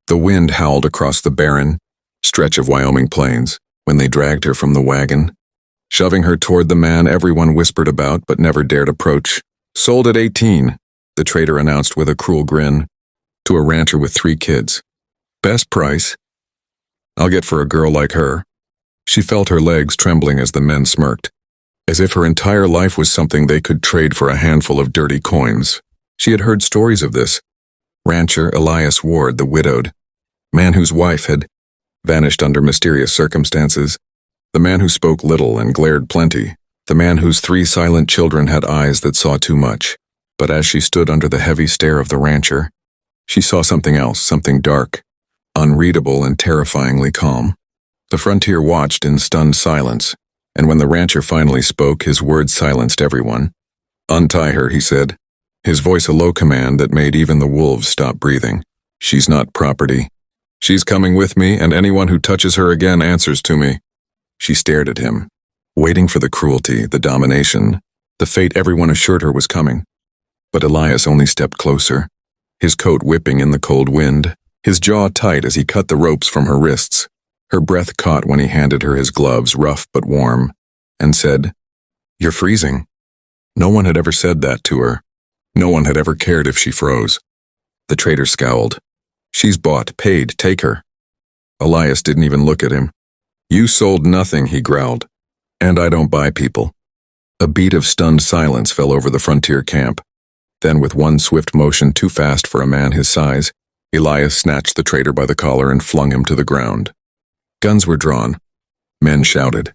The wind howled across the barren stretch of Wyoming plains when they dragged her from the wagon, shoving her toward the man everyone whispered about but never dared approach. "Sold at 18, the trader announced with a cruel grin, to a rancher with 3 kids. "Best price I'll get for a girl like her." She felt her legs trembling as the men smirked, as if her entire life was something they could trade for a handful of dirty coins. She had heard stories of this. Rancher Elias Ward, the widowed, man whose wife had vanished under mysterious circumstances, the man who spoke little and glared plenty, the man whose 3 silent children had eyes that saw too much. But as she stood under the heavy stare of the rancher, she saw something else, something dark, unreadable and terrifyingly calm. The frontier watched in stunned silence, and when the rancher finally spoke, his words silenced everyone. "Untie her," he said, his voice a low command that made even the wolves stop breathing. "She's not property. She's coming with me, and anyone who touches her again answers to me." She stared at him, waiting for the cruelty, the domination, the fate everyone assured her was coming. But Elias only stepped closer, his coat whipping in the cold wind, his jaw tight as he cut the ropes from her wrists. Her breath caught when he handed her his gloves, rough but warm, and said, "You're freezing." No one had ever said that to her. No one had ever cared if she froze. The trader scowled. "She's bought, paid, take her." Elias didn't even look at him. "You sold nothing," he growled. "And I don't buy people." A beat of stunned silence fell over the frontier camp. Then, with one swift motion too fast for a man his size, Elias snatched the trader by the collar and flung him to the ground. Guns were drawn. Men shouted.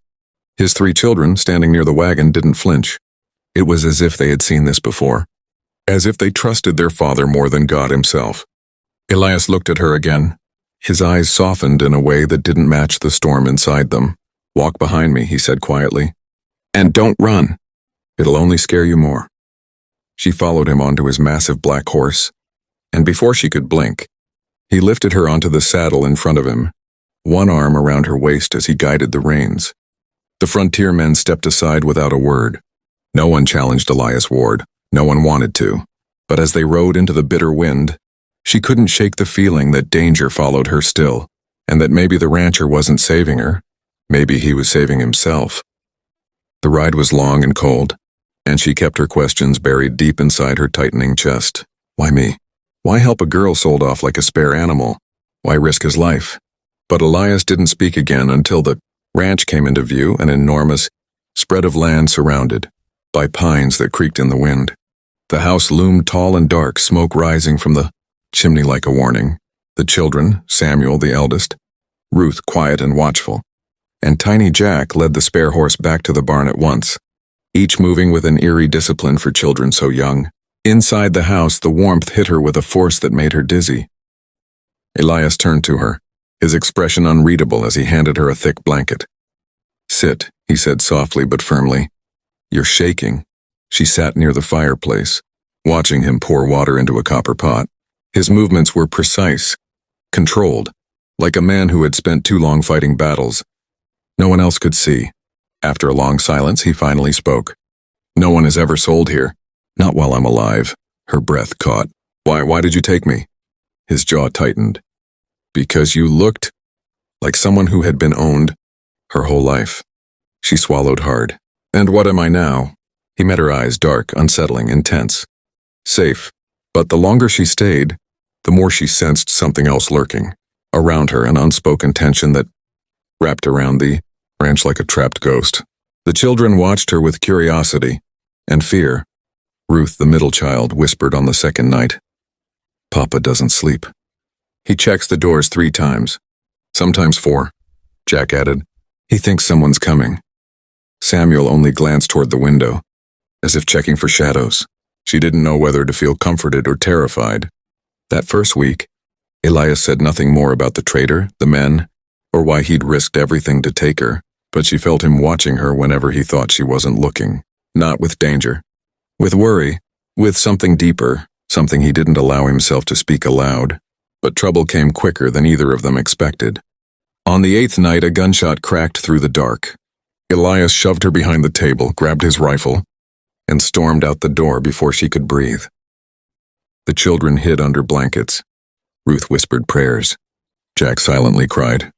His 3 children, standing near the wagon, didn't flinch. It was as if they had seen this before. As if they trusted their father more than God himself. Elias looked at her again. His eyes softened in a way that didn't match the storm inside them. "Walk behind me," he said quietly. "And don't run. It'll only scare you more." She followed him onto his massive black horse, and before she could blink, he lifted her onto the saddle in front of him, one arm around her waist as he guided the reins. The frontier men stepped aside without a word. No one challenged Elias Ward. No one wanted to. But as they rode into the bitter wind, she couldn't shake the feeling that danger followed her still, and that maybe the rancher wasn't saving her. Maybe he was saving himself. The ride was long and cold, and she kept her questions buried deep inside her tightening chest. Why me? Why help a girl sold off like a spare animal? Why risk his life? But Elias didn't speak again until the ranch came into view, an enormous spread of land surrounded by pines that creaked in the wind. The house loomed tall and dark, smoke rising from the chimney like a warning. The children, Samuel the eldest, Ruth quiet and watchful, and tiny Jack led the spare horse back to the barn at once, each moving with an eerie discipline for children so young. Inside the house, the warmth hit her with a force that made her dizzy. Elias turned to her, his expression unreadable as he handed her a thick blanket. "Sit," he said softly but firmly. "You're shaking." She sat near the fireplace, watching him pour water into a copper pot. His movements were precise, controlled, like a man who had spent too long fighting battles no one else could see. After a long silence, he finally spoke. "No one has ever sold here. Not while I'm alive." Her breath caught. Why did you take me?" His jaw tightened. "Because you looked like someone who had been owned her whole life." She swallowed hard. "And what am I now?" He met her eyes, dark, unsettling, intense. "Safe." But the longer she stayed, the more she sensed something else lurking around her, an unspoken tension that wrapped around the ranch like a trapped ghost. The children watched her with curiosity and fear. Ruth, the middle child, whispered on the second night, "Papa doesn't sleep. He checks the doors 3 times, sometimes 4, Jack added. "He thinks someone's coming." Samuel only glanced toward the window, as if checking for shadows. She didn't know whether to feel comforted or terrified. That first week, Elias said nothing more about the trader, the men, or why he'd risked everything to take her, but she felt him watching her whenever he thought she wasn't looking. Not with danger. With worry. With something deeper, something he didn't allow himself to speak aloud. But trouble came quicker than either of them expected. On the 8th night, a gunshot cracked through the dark. Elias shoved her behind the table, grabbed his rifle, and stormed out the door before she could breathe. The children hid under blankets. Ruth whispered prayers. Jack silently cried.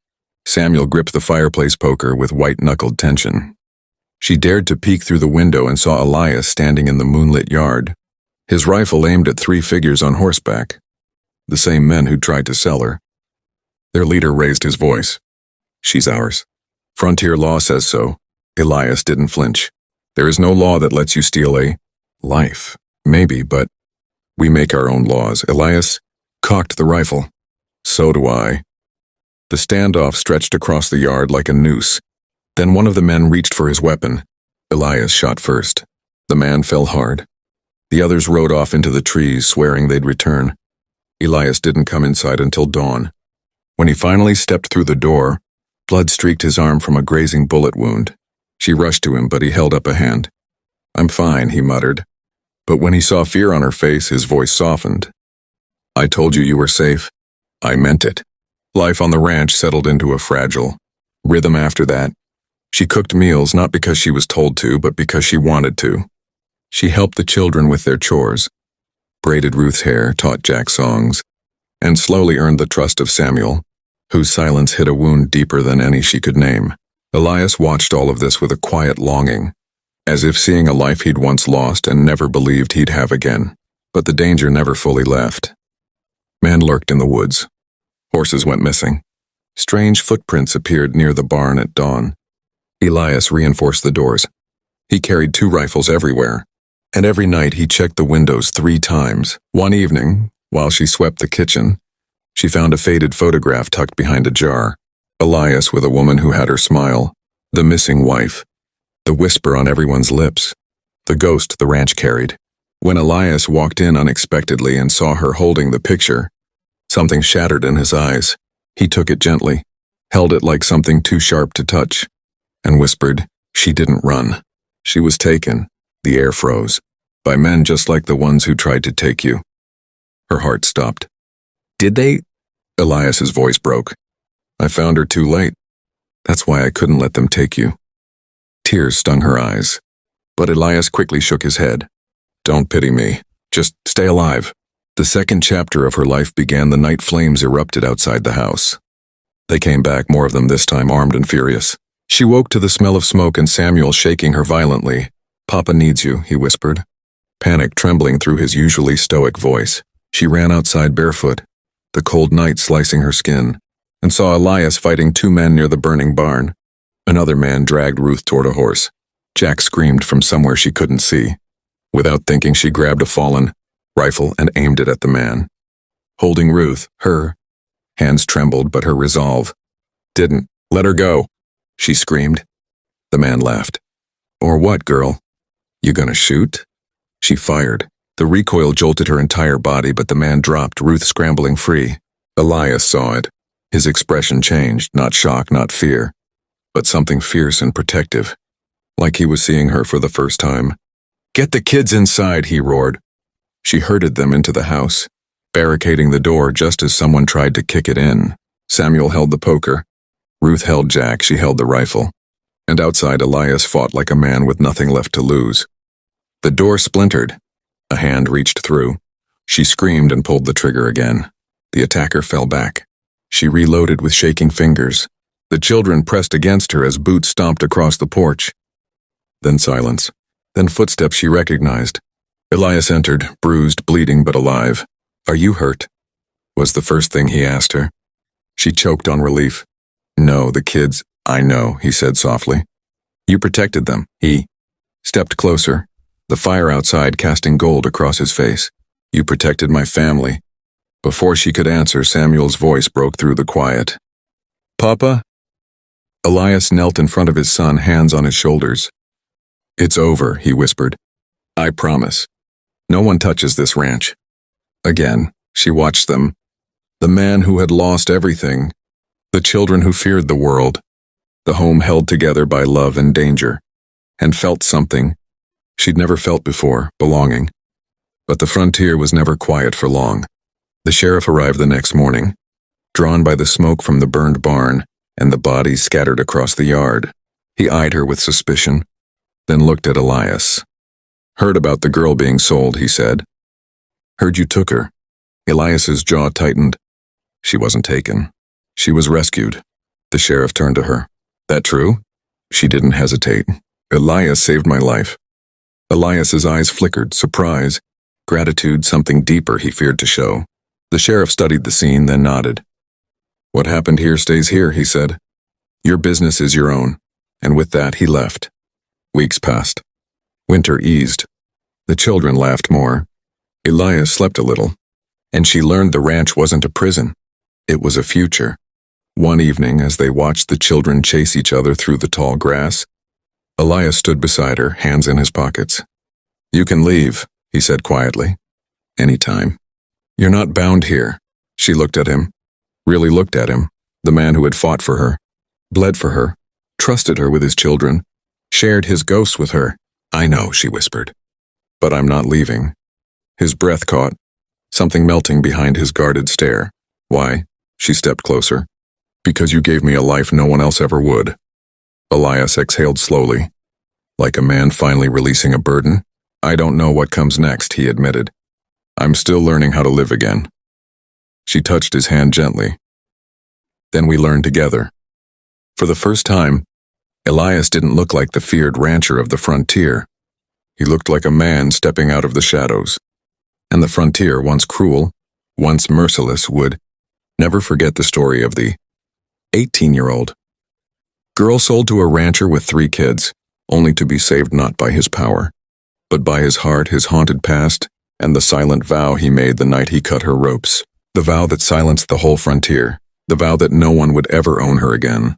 Samuel gripped the fireplace poker with white-knuckled tension. She dared to peek through the window and saw Elias standing in the moonlit yard, his rifle aimed at 3 figures on horseback, the same men who'd tried to sell her. Their leader raised his voice. "She's ours. Frontier law says so." Elias didn't flinch. "There is no law that lets you steal a life. Maybe, but we make our own laws." Elias cocked the rifle. "So do I." The standoff stretched across the yard like a noose. Then one of the men reached for his weapon. Elias shot first. The man fell hard. The others rode off into the trees, swearing they'd return. Elias didn't come inside until dawn. When he finally stepped through the door, blood streaked his arm from a grazing bullet wound. She rushed to him, but he held up a hand. "I'm fine," he muttered. But when he saw fear on her face, his voice softened. "I told you you were safe. I meant it." Life on the ranch settled into a fragile rhythm after that. She cooked meals not because she was told to, but because she wanted to. She helped the children with their chores, braided Ruth's hair, taught Jack songs, and slowly earned the trust of Samuel, whose silence hid a wound deeper than any she could name. Elias watched all of this with a quiet longing, as if seeing a life he'd once lost and never believed he'd have again. But the danger never fully left. Man lurked in the woods. Horses went missing. Strange footprints appeared near the barn at dawn. Elias reinforced the doors. He carried 2 rifles everywhere, and every night he checked the windows 3 times. One evening, while she swept the kitchen, she found a faded photograph tucked behind a jar. Elias with a woman who had her smile, the missing wife, the whisper on everyone's lips, the ghost the ranch carried. When Elias walked in unexpectedly and saw her holding the picture, something shattered in his eyes. He took it gently, held it like something too sharp to touch, and whispered, "She didn't run. She was taken." The air froze. "By men just like the ones who tried to take you." Her heart stopped. "Did they?" Elias's voice broke. "I found her too late. That's why I couldn't let them take you." Tears stung her eyes, but Elias quickly shook his head. "Don't pity me. Just stay alive." The second chapter of her life began the night flames erupted outside the house. They came back, more of them this time, armed and furious. She woke to the smell of smoke and Samuel shaking her violently. "Papa needs you," he whispered, panic trembling through his usually stoic voice. She ran outside barefoot, the cold night slicing her skin, and saw Elias fighting 2 men near the burning barn. Another man dragged Ruth toward a horse. Jack screamed from somewhere she couldn't see. Without thinking, she grabbed a fallen rifle and aimed it at the man. Holding Ruth, her hands trembled, but her resolve didn't. "Let her go," she screamed. The man laughed. "Or what, girl? You gonna shoot?" She fired. The recoil jolted her entire body, but the man dropped, Ruth scrambling free. Elias saw it. His expression changed, not shock, not fear, but something fierce and protective, like he was seeing her for the first time. "Get the kids inside," he roared. She herded them into the house, barricading the door just as someone tried to kick it in. Samuel held the poker. Ruth held Jack, she held the rifle. And outside, Elias fought like a man with nothing left to lose. The door splintered. A hand reached through. She screamed and pulled the trigger again. The attacker fell back. She reloaded with shaking fingers. The children pressed against her as boots stomped across the porch. Then silence. Then footsteps she recognized. Elias entered, bruised, bleeding, but alive. "Are you hurt?" was the first thing he asked her. She choked on relief. "No, the kids." "I know," he said softly. "You protected them." He stepped closer, the fire outside casting gold across his face. "You protected my family." Before she could answer, Samuel's voice broke through the quiet. "Papa?" Elias knelt in front of his son, hands on his shoulders. "It's over," he whispered. "I promise. No one touches this ranch." Again, she watched them. The man who had lost everything, the children who feared the world, the home held together by love and danger, and felt something she'd never felt before, belonging. But the frontier was never quiet for long. The sheriff arrived the next morning, drawn by the smoke from the burned barn and the bodies scattered across the yard. He eyed her with suspicion, then looked at Elias. "Heard about the girl being sold," he said. "Heard you took her." Elias's jaw tightened. "She wasn't taken. She was rescued. The sheriff turned to her. That true? She didn't hesitate. Elias saved my life. Elias's eyes flickered, surprise, gratitude, something deeper he feared to show. The sheriff studied the scene, then nodded. What happened here stays here, he said. Your business is your own. And with that, he left. Weeks passed. Winter eased. The children laughed more. Elias slept a little. And she learned the ranch wasn't a prison. It was a future. One evening, as they watched the children chase each other through the tall grass, Elias stood beside her, hands in his pockets. You can leave, he said quietly. Anytime. You're not bound here. She looked at him. Really looked at him, the man who had fought for her, bled for her, trusted her with his children, shared his ghosts with her. I know, she whispered. But I'm not leaving. His breath caught, something melting behind his guarded stare. Why? She stepped closer. Because you gave me a life no one else ever would. Elias exhaled slowly, like a man finally releasing a burden. I don't know what comes next, he admitted. I'm still learning how to live again. She touched his hand gently. Then we learned together. For the first time, Elias didn't look like the feared rancher of the frontier. He looked like a man stepping out of the shadows. And the frontier, once cruel, once merciless, would never forget the story of the 18-year-old girl sold to a rancher with 3 kids, only to be saved not by his power, but by his heart, his haunted past, and the silent vow he made the night he cut her ropes. The vow that silenced the whole frontier, the vow that no one would ever own her again.